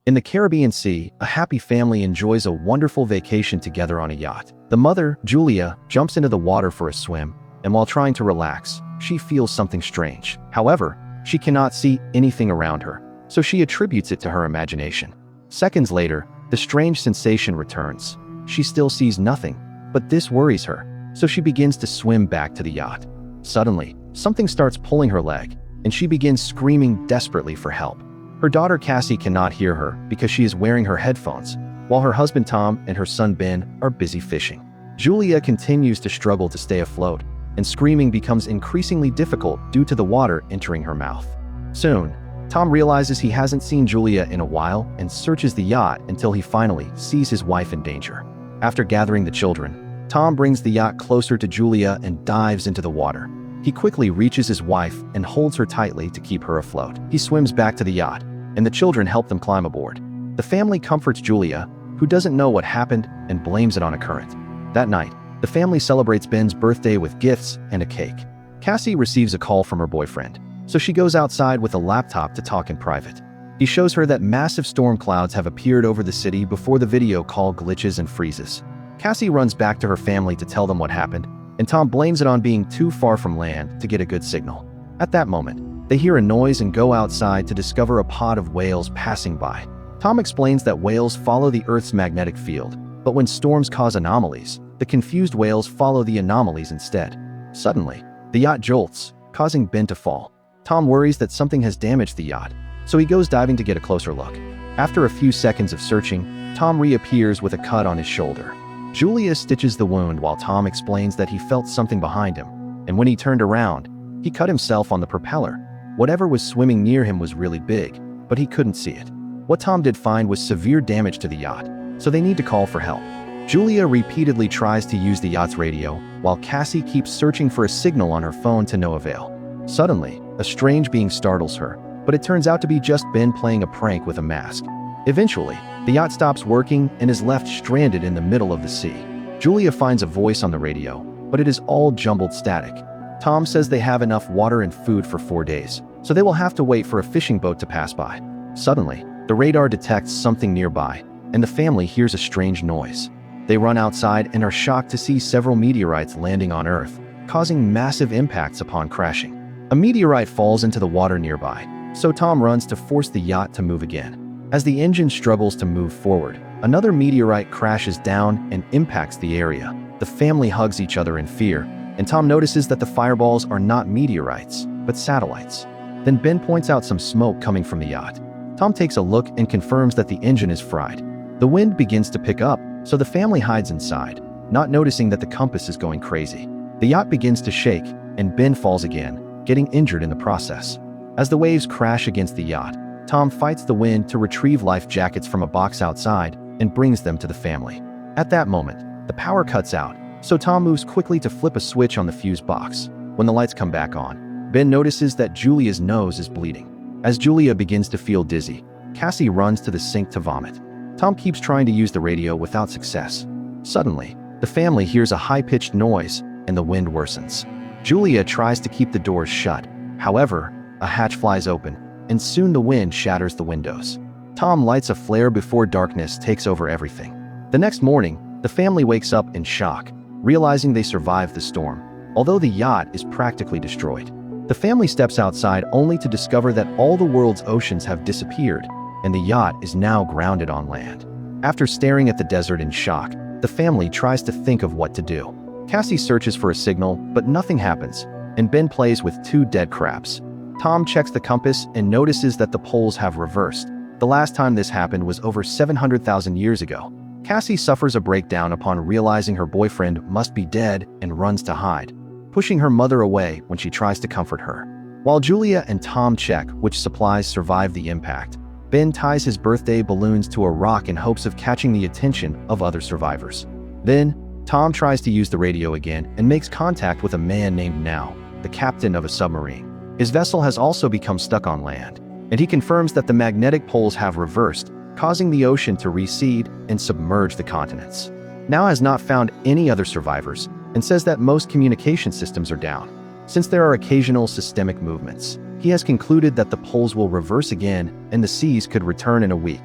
In the Caribbean Sea, a happy family enjoys a wonderful vacation together on a yacht. The mother, Julia, jumps into the water for a swim, and while trying to relax, she feels something strange. However, she cannot see anything around her, so she attributes it to her imagination. Seconds later, the strange sensation returns. She still sees nothing, but this worries her, so she begins to swim back to the yacht. Suddenly, something starts pulling her leg, and she begins screaming desperately for help. Her daughter Cassie cannot hear her because she is wearing her headphones, while her husband Tom and her son Ben are busy fishing. Julia continues to struggle to stay afloat, and screaming becomes increasingly difficult due to the water entering her mouth. Soon, Tom realizes he hasn't seen Julia in a while and searches the yacht until he finally sees his wife in danger. After gathering the children, Tom brings the yacht closer to Julia and dives into the water. He quickly reaches his wife and holds her tightly to keep her afloat. He swims back to the yacht, and the children help them climb aboard. The family comforts Julia, who doesn't know what happened, and blames it on a current. That night, the family celebrates Ben's birthday with gifts and a cake. Cassie receives a call from her boyfriend, so she goes outside with a laptop to talk in private. He shows her that massive storm clouds have appeared over the city before the video call glitches and freezes. Cassie runs back to her family to tell them what happened, and Tom blames it on being too far from land to get a good signal. At that moment, they hear a noise and go outside to discover a pod of whales passing by. Tom explains that whales follow the Earth's magnetic field, but when storms cause anomalies, the confused whales follow the anomalies instead. Suddenly, the yacht jolts, causing Ben to fall. Tom worries that something has damaged the yacht, so he goes diving to get a closer look. After a few seconds of searching, Tom reappears with a cut on his shoulder. Julia stitches the wound while Tom explains that he felt something behind him, and when he turned around, he cut himself on the propeller. Whatever was swimming near him was really big, but he couldn't see it. What Tom did find was severe damage to the yacht, so they need to call for help. Julia repeatedly tries to use the yacht's radio, while Cassie keeps searching for a signal on her phone to no avail. Suddenly, a strange being startles her, but it turns out to be just Ben playing a prank with a mask. Eventually, the yacht stops working and is left stranded in the middle of the sea. Julia finds a voice on the radio, but it is all jumbled static. Tom says they have enough water and food for 4 days, so they will have to wait for a fishing boat to pass by. Suddenly, the radar detects something nearby, and the family hears a strange noise. They run outside and are shocked to see several meteorites landing on Earth, causing massive impacts upon crashing. A meteorite falls into the water nearby, so Tom runs to force the yacht to move again. As the engine struggles to move forward, another meteorite crashes down and impacts the area. The family hugs each other in fear, and Tom notices that the fireballs are not meteorites, but satellites. Then Ben points out some smoke coming from the yacht. Tom takes a look and confirms that the engine is fried. The wind begins to pick up, so the family hides inside, not noticing that the compass is going crazy. The yacht begins to shake, and Ben falls again, getting injured in the process. As the waves crash against the yacht, Tom fights the wind to retrieve life jackets from a box outside and brings them to the family. At that moment, the power cuts out, so Tom moves quickly to flip a switch on the fuse box. When the lights come back on, Ben notices that Julia's nose is bleeding. As Julia begins to feel dizzy, Cassie runs to the sink to vomit. Tom keeps trying to use the radio without success. Suddenly, the family hears a high-pitched noise and the wind worsens. Julia tries to keep the doors shut. However, a hatch flies open, and soon the wind shatters the windows. Tom lights a flare before darkness takes over everything. The next morning, the family wakes up in shock, realizing they survived the storm, although the yacht is practically destroyed. The family steps outside only to discover that all the world's oceans have disappeared, and the yacht is now grounded on land. After staring at the desert in shock, the family tries to think of what to do. Cassie searches for a signal, but nothing happens, and Ben plays with 2 dead crabs. Tom checks the compass and notices that the poles have reversed. The last time this happened was over 700,000 years ago. Cassie suffers a breakdown upon realizing her boyfriend must be dead and runs to hide, pushing her mother away when she tries to comfort her. While Julia and Tom check which supplies survived the impact, Ben ties his birthday balloons to a rock in hopes of catching the attention of other survivors. Then, Tom tries to use the radio again and makes contact with a man named Now, the captain of a submarine. His vessel has also become stuck on land, and he confirms that the magnetic poles have reversed, causing the ocean to recede and submerge the continents. Now has not found any other survivors and says that most communication systems are down. Since there are occasional systemic movements, he has concluded that the poles will reverse again and the seas could return in a week.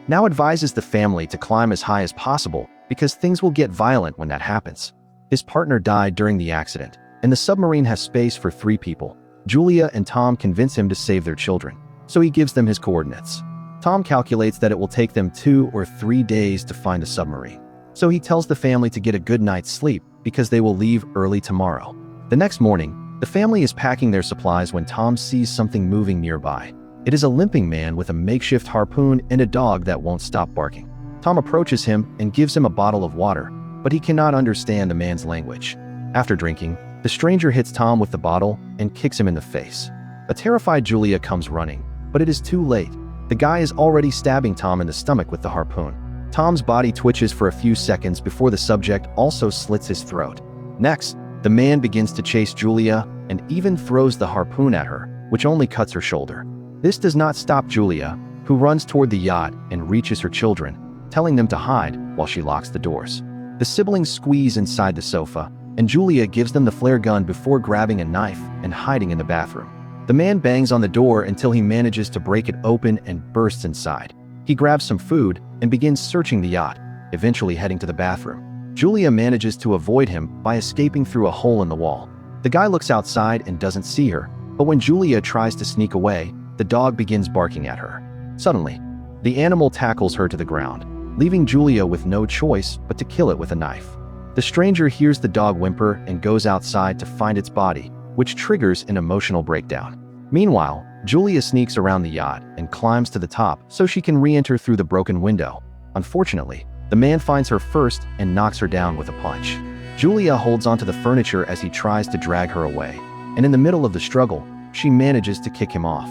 now advises the family to climb as high as possible because things will get violent when that happens. His partner died during the accident, and the submarine has space for 3 people. Julia and Tom convince him to save their children, so he gives them his coordinates. Tom calculates that it will take them 2 or 3 days to find the submarine, so he tells the family to get a good night's sleep because they will leave early tomorrow. The next morning, the family is packing their supplies when Tom sees something moving nearby. It is a limping man with a makeshift harpoon and a dog that won't stop barking. Tom approaches him and gives him a bottle of water, but he cannot understand the man's language. After drinking, the stranger hits Tom with the bottle and kicks him in the face. A terrified Julia comes running, but it is too late. The guy is already stabbing Tom in the stomach with the harpoon. Tom's body twitches for a few seconds before the subject also slits his throat. Next, the man begins to chase Julia and even throws the harpoon at her, which only cuts her shoulder. This does not stop Julia, who runs toward the yacht and reaches her children, telling them to hide while she locks the doors. The siblings squeeze inside the sofa, and Julia gives them the flare gun before grabbing a knife and hiding in the bathroom. The man bangs on the door until he manages to break it open and bursts inside. He grabs some food and begins searching the yacht, eventually heading to the bathroom. Julia manages to avoid him by escaping through a hole in the wall. The guy looks outside and doesn't see her, but when Julia tries to sneak away, the dog begins barking at her. Suddenly, the animal tackles her to the ground, leaving Julia with no choice but to kill it with a knife. The stranger hears the dog whimper and goes outside to find its body, which triggers an emotional breakdown. Meanwhile, Julia sneaks around the yacht and climbs to the top so she can re-enter through the broken window. Unfortunately, the man finds her first and knocks her down with a punch. Julia holds onto the furniture as he tries to drag her away, and in the middle of the struggle, she manages to kick him off.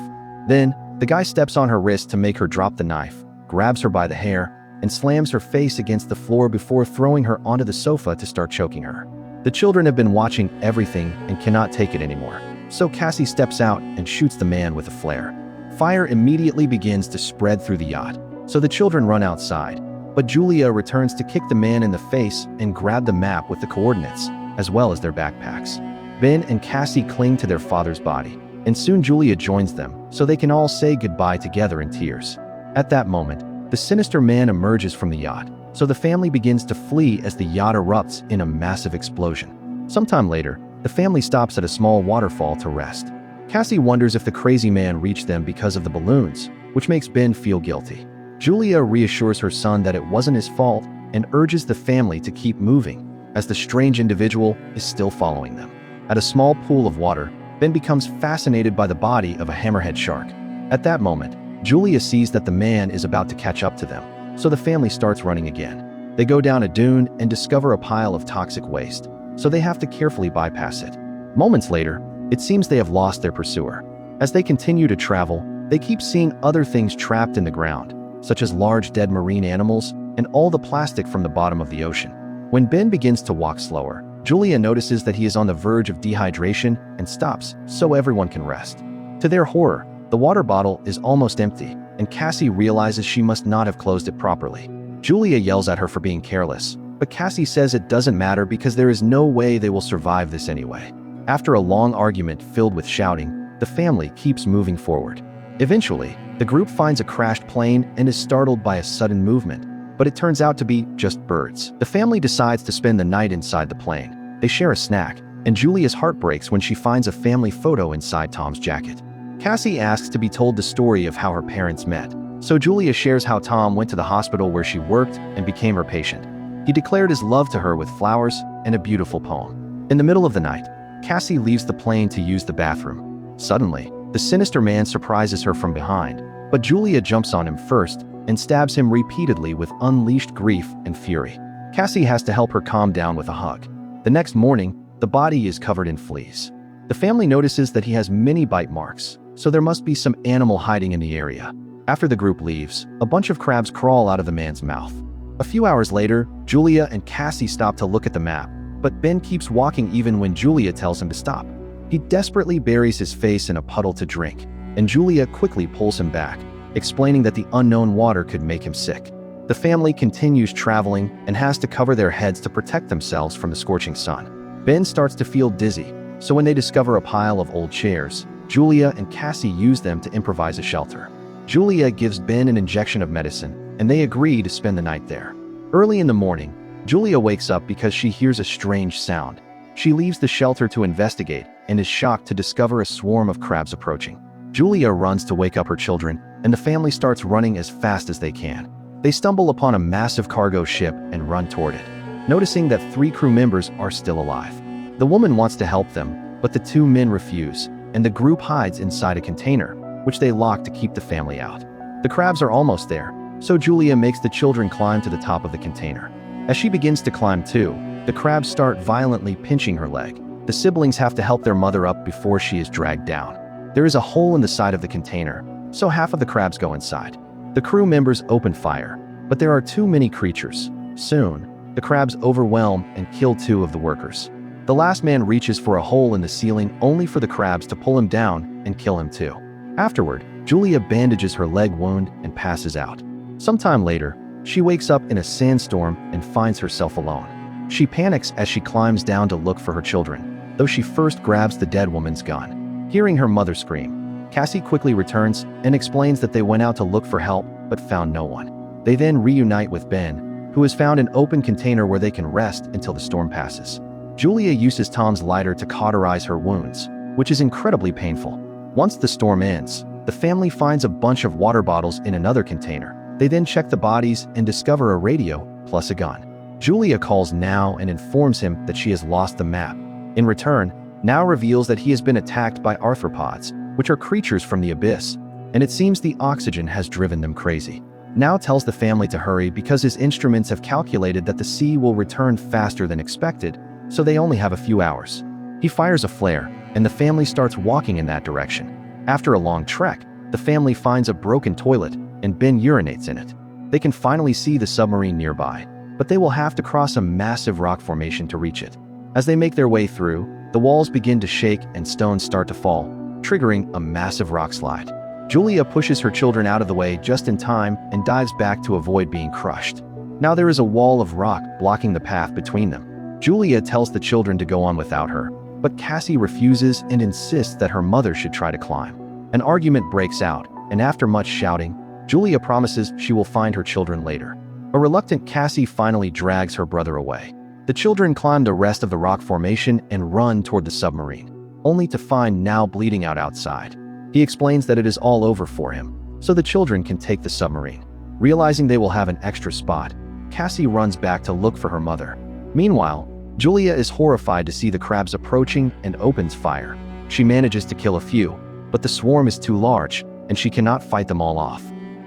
Then, the guy steps on her wrist to make her drop the knife, grabs her by the hair, and slams her face against the floor before throwing her onto the sofa to start choking her. The children have been watching everything and cannot take it anymore, so Cassie steps out and shoots the man with a flare. Fire immediately begins to spread through the yacht, so the children run outside, but Julia returns to kick the man in the face and grab the map with the coordinates, as well as their backpacks. Ben and Cassie cling to their father's body, and soon Julia joins them so they can all say goodbye together in tears. At that moment, the sinister man emerges from the yacht, so the family begins to flee as the yacht erupts in a massive explosion. Sometime later, the family stops at a small waterfall to rest. Cassie wonders if the crazy man reached them because of the balloons, which makes Ben feel guilty. Julia reassures her son that it wasn't his fault and urges the family to keep moving, as the strange individual is still following them. At a small pool of water, Ben becomes fascinated by the body of a hammerhead shark. At that moment, Julia sees that the man is about to catch up to them, so the family starts running again. They go down a dune and discover a pile of toxic waste, so they have to carefully bypass it. Moments later, it seems they have lost their pursuer. As they continue to travel, they keep seeing other things trapped in the ground, such as large dead marine animals and all the plastic from the bottom of the ocean. When Ben begins to walk slower, Julia notices that he is on the verge of dehydration and stops so everyone can rest. To their horror, the water bottle is almost empty, and Cassie realizes she must not have closed it properly. Julia yells at her for being careless, but Cassie says it doesn't matter because there is no way they will survive this anyway. After a long argument filled with shouting, the family keeps moving forward. Eventually, the group finds a crashed plane and is startled by a sudden movement, but it turns out to be just birds. The family decides to spend the night inside the plane. They share a snack, and Julia's heart breaks when she finds a family photo inside Tom's jacket. Cassie asks to be told the story of how her parents met, so Julia shares how Tom went to the hospital where she worked and became her patient. He declared his love to her with flowers and a beautiful poem. In the middle of the night, Cassie leaves the plane to use the bathroom. Suddenly, the sinister man surprises her from behind, but Julia jumps on him first and stabs him repeatedly with unleashed grief and fury. Cassie has to help her calm down with a hug. The next morning, the body is covered in fleas. The family notices that he has many bite marks, so there must be some animal hiding in the area. After the group leaves, a bunch of crabs crawl out of the man's mouth. A few hours later, Julia and Cassie stop to look at the map, but Ben keeps walking even when Julia tells him to stop. He desperately buries his face in a puddle to drink, and Julia quickly pulls him back, explaining that the unknown water could make him sick. The family continues traveling and has to cover their heads to protect themselves from the scorching sun. Ben starts to feel dizzy, so when they discover a pile of old chairs, Julia and Cassie use them to improvise a shelter. Julia gives Ben an injection of medicine, and they agree to spend the night there. Early in the morning, Julia wakes up because she hears a strange sound. She leaves the shelter to investigate and is shocked to discover a swarm of crabs approaching. Julia runs to wake up her children, and the family starts running as fast as they can. They stumble upon a massive cargo ship and run toward it, noticing that 3 crew members are still alive. The woman wants to help them, but the 2 men refuse, and the group hides inside a container, which they lock to keep the family out. The crabs are almost there, so Julia makes the children climb to the top of the container. As she begins to climb too, the crabs start violently pinching her leg. The siblings have to help their mother up before she is dragged down. There is a hole in the side of the container, so half of the crabs go inside. The crew members open fire, but there are too many creatures. Soon, the crabs overwhelm and kill 2 of the workers. The last man reaches for a hole in the ceiling only for the crabs to pull him down and kill him too. Afterward, Julia bandages her leg wound and passes out. Sometime later, she wakes up in a sandstorm and finds herself alone. She panics as she climbs down to look for her children, though she first grabs the dead woman's gun. Hearing her mother scream, Cassie quickly returns and explains that they went out to look for help but found no one. They then reunite with Ben, who has found an open container where they can rest until the storm passes. Julia uses Tom's lighter to cauterize her wounds, which is incredibly painful. Once the storm ends, the family finds a bunch of water bottles in another container. They then check the bodies and discover a radio plus a gun. Julia calls Now and informs him that she has lost the map. In return, Now reveals that he has been attacked by arthropods, which are creatures from the abyss, and it seems the oxygen has driven them crazy. Now tells the family to hurry because his instruments have calculated that the sea will return faster than expected, so they only have a few hours. He fires a flare, and the family starts walking in that direction. After a long trek, the family finds a broken toilet, and Ben urinates in it. They can finally see the submarine nearby, but they will have to cross a massive rock formation to reach it. As they make their way through, the walls begin to shake and stones start to fall, triggering a massive rock slide. Julia pushes her children out of the way just in time and dives back to avoid being crushed. Now there is a wall of rock blocking the path between them. Julia tells the children to go on without her, but Cassie refuses and insists that her mother should try to climb. An argument breaks out, and after much shouting, Julia promises she will find her children later. A reluctant Cassie finally drags her brother away. The children climb the rest of the rock formation and run toward the submarine, only to find Now bleeding out outside. He explains that it is all over for him, so the children can take the submarine. Realizing they will have an extra spot, Cassie runs back to look for her mother. Meanwhile, Julia is horrified to see the crabs approaching and opens fire. She manages to kill a few, but the swarm is too large, and she cannot fight them all off.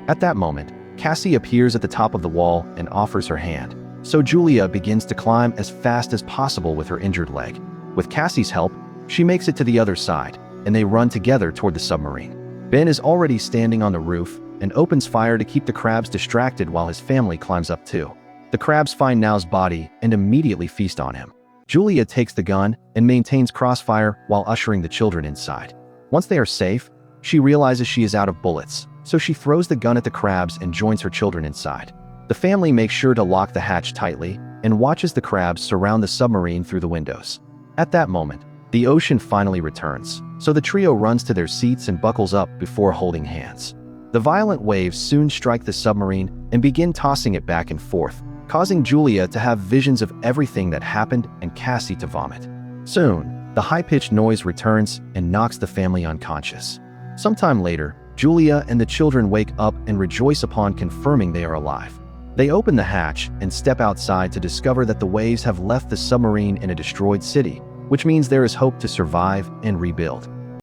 At that moment, Cassie appears at the top of the wall and offers her hand, so Julia begins to climb as fast as possible with her injured leg. With Cassie's help, she makes it to the other side, and they run together toward the submarine. Ben is already standing on the roof and opens fire to keep the crabs distracted while his family climbs up too. The crabs find Now's body and immediately feast on him. Julia takes the gun and maintains crossfire while ushering the children inside. Once they are safe, she realizes she is out of bullets, so she throws the gun at the crabs and joins her children inside. The family makes sure to lock the hatch tightly and watches the crabs surround the submarine through the windows. At that moment, the ocean finally returns, so the trio runs to their seats and buckles up before holding hands. The violent waves soon strike the submarine and begin tossing it back and forth, causing Julia to have visions of everything that happened and Cassie to vomit. Soon, the high-pitched noise returns and knocks the family unconscious. Sometime later, Julia and the children wake up and rejoice upon confirming they are alive. They open the hatch and step outside to discover that the waves have left the submarine in a destroyed city, which means there is hope to survive and rebuild.